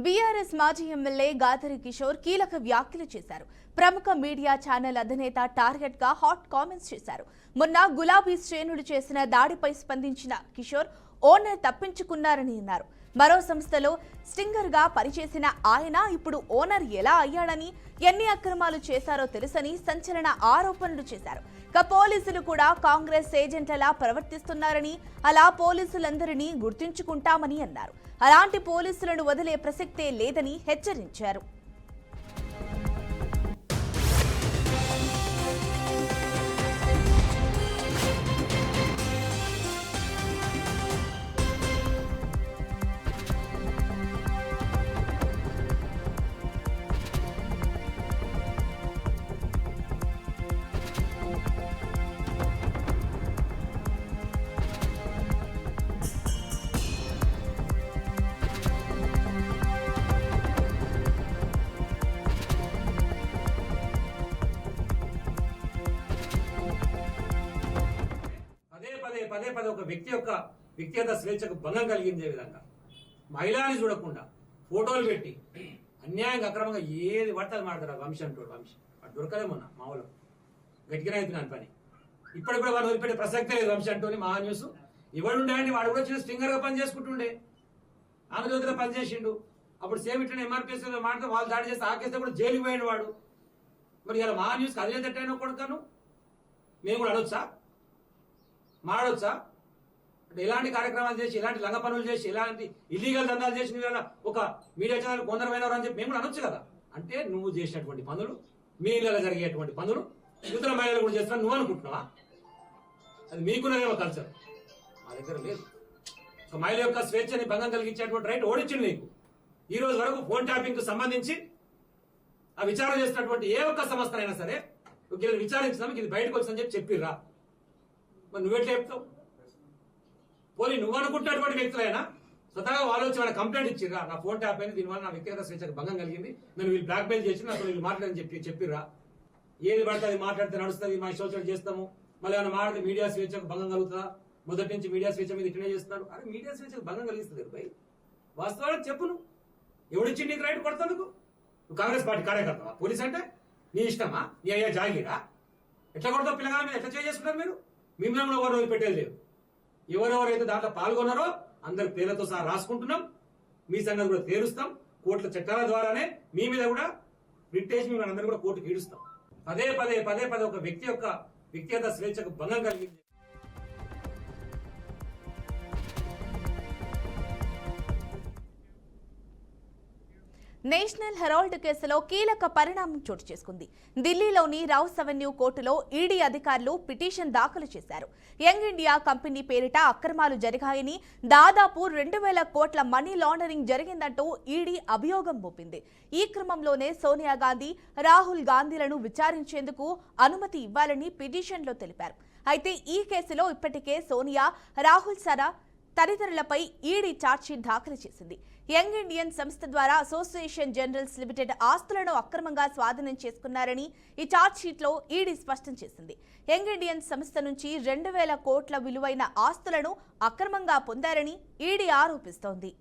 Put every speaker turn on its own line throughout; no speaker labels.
BRS మాజీ MLA Gadari Kishore కీలక వ్యాఖ్యలు చేశారు. ప్రముఖ మీడియా ఛానల్ అధినేత టార్గెట్ గా హాట్ కామెంట్స్ చేశారు. మొన్న గులాబీ శ్రేణులు చేసిన దాడిపై స్పందించిన కిషోర్ ఓనర్ తప్పించుకున్నారని అన్నారు. మరో సంస్థలో స్టింగర్ గా పనిచేసిన ఆయన ఇప్పుడు ఓనర్ ఎలా అయ్యాడని, ఎన్ని అక్రమాలు చేశారో తెలుసని సంచలన ఆరోపణలు చేశారు. పోలీసులు కూడా కాంగ్రెస్ ఏజెంట్లలా ప్రవర్తిస్తున్నారని, అలా పోలీసులందరినీ గుర్తుంచుకుంటామని అన్నారు. అలాంటి పోలీసులను వదిలే ప్రసక్తే లేదని హెచ్చరించారు.
పదే పదే ఒక వ్యక్తి యొక్క వ్యక్తిగత స్వేచ్ఛకు భంగం కలిగించే విధంగా మహిళని చూడకుండా ఫోటోలు పెట్టి అన్యాయంగా అక్రమంగా ఏది పడుతుంది మాడతారు. వంశీ అంటాడు. వంశీ వాడు దొరకలేమన్నా మామూలు గట్టిగానే అవుతున్నాను పని. ఇప్పటికి కూడా వాడు వదిలిపెట్టే ప్రసక్తే లేదు. వంశీ అంటోని మహా న్యూస్ ఎవడుండే అండి, వాడు కూడా చిన్న స్టింగర్ గా పని చేసుకుంటుండే, ఆంధ్రజ్యోతిలో పనిచేసిండు. అప్పుడు సేమ్ ఇట్లా ఎంఆర్పీఎస్ మాట వాళ్ళు దాడి చేస్తే ఆకేస్తే కూడా జైలుకి పోయాడు వాడు. మరి ఇలా మహా న్యూస్ అదే తట్టైనా కొడుకాను మేము కూడా అడొచ్చా, మాడొచ్చా? అంటే ఇలాంటి కార్యక్రమాలు చేసి, ఇలాంటి లంగ పనులు చేసి, ఇలాంటి ఇల్లీగల్ దందాలు చేసిన వేళ ఒక మీడియా ఛానల్ కొందరమైనవారు అని చెప్పి మేము కూడా అనొచ్చు కదా. అంటే నువ్వు చేసినటువంటి పనులు, మీ ఇళ్ళలో జరిగేటువంటి పనులు ఇతర మహిళలు కూడా చేస్తున్నా నువ్వు అనుకుంటున్నావా? అది మీకున్నదేమో కల్చర్, మా దగ్గర లేదు. సో మహిళ యొక్క స్వేచ్ఛని భంగం కలిగించేటువంటి రైట్ ఓడించింది నీకు. ఈ రోజు వరకు ఫోన్ ట్యాపింగ్ కు సంబంధించి ఆ విచారణ చేసినటువంటి ఏ ఒక్క సంస్థ అయినా సరే విచారించినా ఇది బయటకు వచ్చిందని చెప్పి చెప్పిర్రా? మరి నువ్వెట్లా చెప్తావు? పోనీ నువ్వు అనుకుంటున్నటువంటి వ్యక్తులైనా స్వతహాగా వాళ్ళు వచ్చి వాళ్ళ కంప్లైంట్ ఇచ్చిర్రా, నా ఫోన్ ట్యాప్ అయింది, దీనివల్ల నా వ్యక్తిగత స్వేచ్ఛకు భంగం కలిగింది, నన్ను వీళ్ళు బ్లాక్మెయిల్ చేసి నాకు వీళ్ళు మాట్లాడని చెప్పిర్రా? ఏది పడితే అది మాట్లాడితే నడుస్తుంది, మా సోషల్ చేస్తాము, మళ్ళీ ఏమైనా మాట్లాడితే మీడియా స్వేచ్ఛకు భంగం కలుగుతుందా? మొదటి నుంచి మీడియా స్వేచ్ఛ మీద ఇట్లనే చేస్తున్నారు. అరే మీడియా స్వేచ్ఛకు భంగం కలిగిస్తుంది భయ్. వాస్తవానికి చెప్పు, నువ్వు ఎవడిచ్చి నీకు రైట్ కొడతాను? నువ్వు కాంగ్రెస్ పార్టీ కార్యకర్తవా? పోలీస్ అంటే నీ ఇష్టమా? నీ అయ్యా జాగిరా? ఎట్లా కొడతావు? పిల్లగాల మీద ఎట్లా చేసుకుంటారు మీరు? మిమ్మల్ని ఎవరు వదిలిపెట్టేది లేదు. ఎవరెవరైతే దాంట్లో పాల్గొన్నారో అందరి పేర్లతో సహా రాసుకుంటున్నాం. మీ సంగతి కూడా తేలుస్తాం. కోర్టుల చట్టాల ద్వారానే మీ మీద కూడా రిటేషన్ మిమ్మల్ని అందరూ కూడా కోర్టుకు ఈడుస్తాం. పదే పదే ఒక వ్యక్తి యొక్క వ్యక్తిగత స్వేచ్ఛకు భంగం కలిగింది.
నేషనల్ హెరాల్డ్ కేసులో కీలక పరిణామం చోటు చేసుకుంది. ఢిల్లీలోని రౌస్ అవెన్యూ కోర్టులో ఈడీ అధికారులు పిటిషన్ దాఖలు చేశారు. యంగ్ ఇండియా కంపెనీ పేరిట అక్రమాలు జరిగాయని, దాదాపు 2000 కోట్ల మనీ లాండరింగ్ జరిగిందంటూ ఈడీ అభియోగం మోపింది. ఈ క్రమంలోనే సోనియా గాంధీ, రాహుల్ గాంధీలను విచారించేందుకు అనుమతి ఇవ్వాలని పిటిషన్లో తెలిపారు. అయితే ఈ కేసులో ఇప్పటికే సోనియా, రాహుల్ సరా తదితరులపై ఈడీ ఛార్జ్షీట్ దాఖలు చేసింది. యంగ్ ఇండియన్ సంస్థ ద్వారా అసోసియేషన్ జనరల్స్ లిమిటెడ్ ఆస్తులను అక్రమంగా స్వాధీనం చేసుకున్నారని ఈ ఛార్జ్షీట్లో ఈడీ స్పష్టం చేసింది. యంగ్ ఇండియన్ సంస్థ నుంచి 2000 కోట్ల విలువైన ఆస్తులను అక్రమంగా పొందారని ఈడీ ఆరోపిస్తోంది.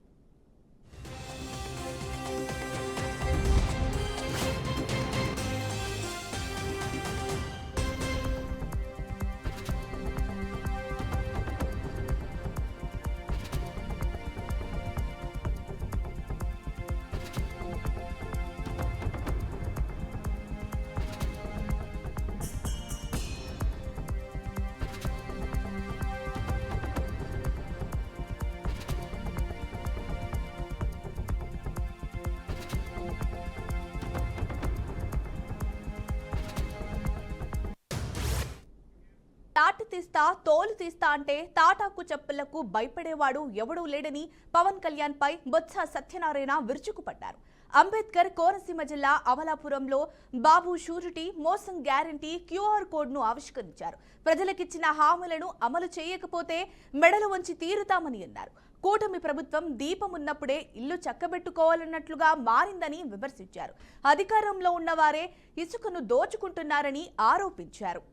తాట తీస్తా తోలు తీస్తా అంటే తాటాకు చెప్పులకు భయపడేవాడు ఎవడూ లేడని పవన్ కళ్యాణ్ పై బొత్స సత్యనారాయణ విరుచుకుపడ్డారు. అంబేద్కర్ కోనసీమ జిల్లా అమలాపురంలో బాబు షూరిటీ మోసం గ్యారంటీ QR కోడ్ను ఆవిష్కరించారు. ప్రజలకిచ్చిన హామీలను అమలు చేయకపోతే మెడలు వంచి తీరుతామని అన్నారు. కూటమి ప్రభుత్వం దీపమున్నప్పుడే ఇల్లు చక్కబెట్టుకోవాలన్నట్లుగా మారిందని విమర్శించారు. అధికారంలో ఉన్నవారే ఇసుకను దోచుకుంటున్నారని ఆరోపించారు.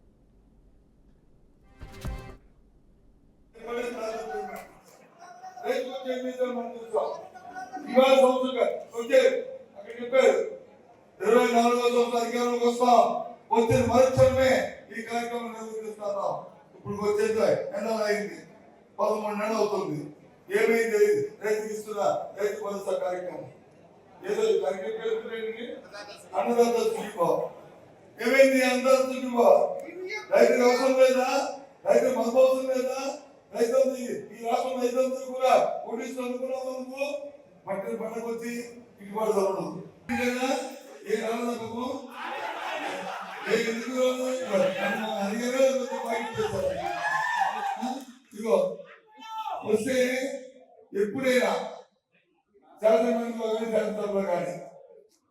ఇవాళ సంవత్సరం నెలలు అయింది, 13 నెలలు అవుతుంది. ఏమైంది రైతుకి ఇస్తున్న రైతు భరోసా కార్యక్రమం? ఏదో అన్నదాత చూపో ఏమైంది? అన్నదాత చూపో రైతుకి అవసరం లేదా? రైతు మనకు అవసరం లేదా? రైతు ఈ రాష్ట్రం రైతులందరూ కూడా ఓడిస్తూ అనుకున్నావు నువ్వు మట్టిని పండకొచ్చి గిట్టుబాటు చదవడం ఏ రాళ్ళకు ఇదిగో వస్తే ఎప్పుడైనా శాసనమండలిలో కానీ శాసనసభలో కానీ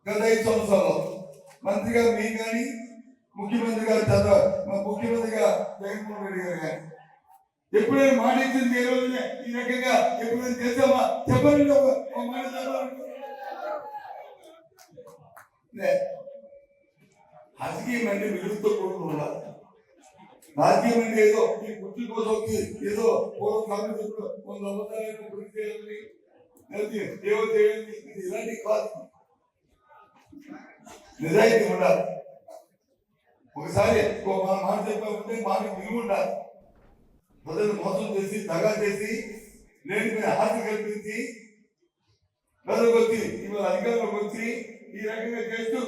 గత 5 సంవత్సరాల్లో మంత్రిగా మేము కానీ ముఖ్యమంత్రిగా ముఖ్యమంత్రిగా జగన్మోహన్ రెడ్డి గారు కానీ ఎప్పుడైనా మాట ఇచ్చింది ఏ రోజునే ఈ రకంగా ఎప్పుడైనా చేసామా? చెప్పండి ఒక మాట రాజకీయం అంటే విలువతో కూడుకుని ఉండాలి. రాజకీయం అంటే ఏదో ఈ కుర్చీ కోసం ఏదో పూర్వం కాంగ్రెస్ కొంత అబద్ధాలను గురి చేయాలని ఏవో చేయాలి, ఇది ఇలాంటి కాదు. నిజాయితీ ఉండాలి. ఒకసారి మాట చెప్పాలంటే మాకు విలువ ఉండాలి. ప్రజలు మోసం చేసి దగా చేసి లేని ఆశ కల్పించి ప్రజలకు వచ్చి ఇవాళ అధికారంలోకి వచ్చి ఈ రకంగా చేస్తూ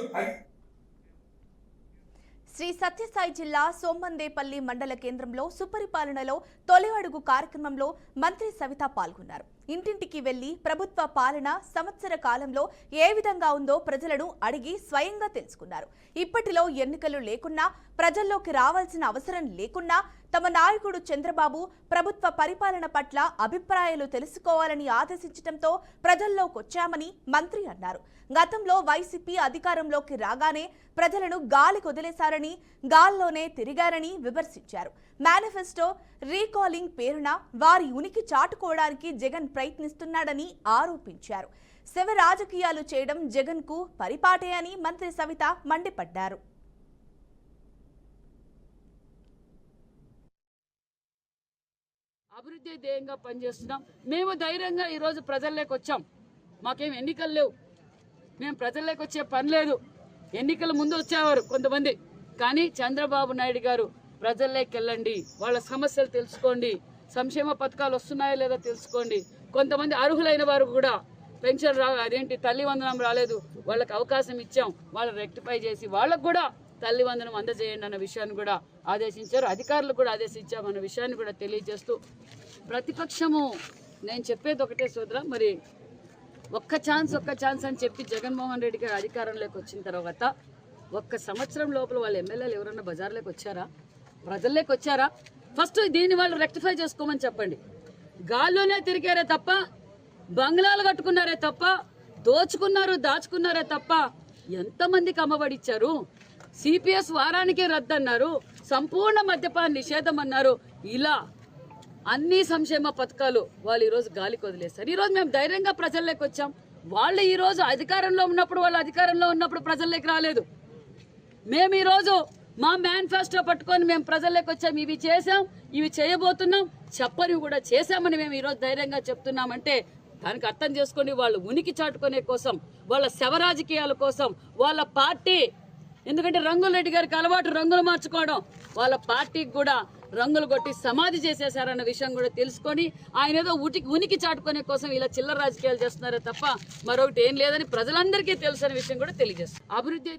శ్రీ సత్యసాయి జిల్లా సోమందేపల్లి మండల కేంద్రంలో సుపరిపాలనలో తొలి అడుగు కార్యక్రమంలో మంత్రి సవిత పాల్గొన్నారు. ఇంటింటికి వెళ్లి ప్రభుత్వ పాలన సంవత్సర కాలంలో ఏ విధంగా ఉందో ప్రజలను అడిగి స్వయంగా తెలుసుకున్నారు. ఇప్పటిలో ఎన్నికలు లేకున్నా ప్రజల్లోకి రావాల్సిన అవసరం లేకున్నా తమ నాయకుడు చంద్రబాబు ప్రభుత్వ పరిపాలన పట్ల అభిప్రాయాలు తెలుసుకోవాలని ఆదేశించడంతో ప్రజల్లోకొచ్చామని మంత్రి అన్నారు. గతంలో వైసీపీ అధికారంలోకి రాగానే ప్రజలను గాలికి వదిలేశారని, గాల్లోనే తిరిగారని విమర్శించారు. మేనిఫెస్టో రీకాలింగ్ పేరున వారి ఉనికి చాటుకోవడానికి జగన్ ప్రయత్నిస్తున్నాడని ఆరోపించారు. శవ రాజకీయాలు చేయడం జగన్ కు పరిపాటే అని మంత్రి సవిత మండిపడ్డారు.
అభివృద్ధి ధ్యేయంగా పనిచేస్తున్నాం. మేము ధైర్యంగా ఈరోజు ప్రజల్లోకి వచ్చాం. మాకేం ఎన్నికలు లేవు, మేము ప్రజల్లోకి వచ్చే పని లేదు. ఎన్నికల ముందు వచ్చేవారు కొంతమంది, కానీ చంద్రబాబు నాయుడు గారు ప్రజల్లోకి వెళ్ళండి, వాళ్ళ సమస్యలు తెలుసుకోండి, సంక్షేమ పథకాలు వస్తున్నాయో లేదో తెలుసుకోండి. కొంతమంది అర్హులైన వారు కూడా పెన్షన్ అదేంటి తల్లి వందనం రాలేదు, వాళ్ళకి అవకాశం ఇచ్చాం, వాళ్ళు రెక్టిఫై చేసి వాళ్ళకు కూడా తల్లి వందనం అందజేయండి అన్న విషయాన్ని కూడా ఆదేశించారు. అధికారులు కూడా ఆదేశించామన్న విషయాన్ని కూడా తెలియజేస్తూ, ప్రతిపక్షము నేను చెప్పేది ఒకటే సోదరా, మరి ఒక్క ఛాన్స్ అని చెప్పి జగన్మోహన్ రెడ్డి గారు అధికారంలోకి వచ్చిన తర్వాత 1 సంవత్సరం లోపల వాళ్ళ ఎమ్మెల్యేలు ఎవరన్నా బజార్లోకి వచ్చారా? ప్రజల్లోకి వచ్చారా? ఫస్ట్ దీన్ని వాళ్ళు రెక్టిఫై చేసుకోమని చెప్పండి. గాల్లోనే తిరిగారే తప్ప, బంగ్లాలు కట్టుకున్నారే తప్ప, దాచుకున్నారే తప్ప ఎంతమందికి అమ్మబడిచ్చారు? సిపిఎస్ వారానికే రద్దన్నారు, సంపూర్ణ మద్యపాన నిషేధం అన్నారు. ఇలా అన్ని సంక్షేమ పథకాలు వాళ్ళు ఈరోజు గాలికి వదిలేస్తారు. ఈరోజు మేము ధైర్యంగా ప్రజల్లోకి వచ్చాం. వాళ్ళు ఈరోజు అధికారంలో ఉన్నప్పుడు ప్రజల్లోకి రాలేదు. మేము ఈరోజు మా మేనిఫెస్టో పట్టుకొని మేము ప్రజల్లోకి వచ్చాం. ఇవి చేసాం, ఇవి చేయబోతున్నాం, చెప్పని కూడా చేశామని మేము ఈరోజు ధైర్యంగా చెప్తున్నామంటే దానికి అర్థం చేసుకోండి. వాళ్ళు ఉనికి చాటుకునే కోసం, వాళ్ళ శవ రాజకీయాల కోసం, వాళ్ళ పార్టీ, ఎందుకంటే రంగులరెడ్డి గారికి అలవాటు రంగులు మార్చుకోవడం, వాళ్ళ పార్టీకి కూడా రంగులు కొట్టి సమాధి చేసేశారన్న విషయం కూడా తెలుసుకొని ఆయన ఏదో ఉనికి చాటుకునే కోసం ఇలా చిల్లర రాజకీయాలు చేస్తున్నారే తప్ప మరొకటి ఏం లేదని ప్రజలందరికీ తెలుసు అనే విషయం కూడా తెలియజేస్తారు. అభివృద్ధి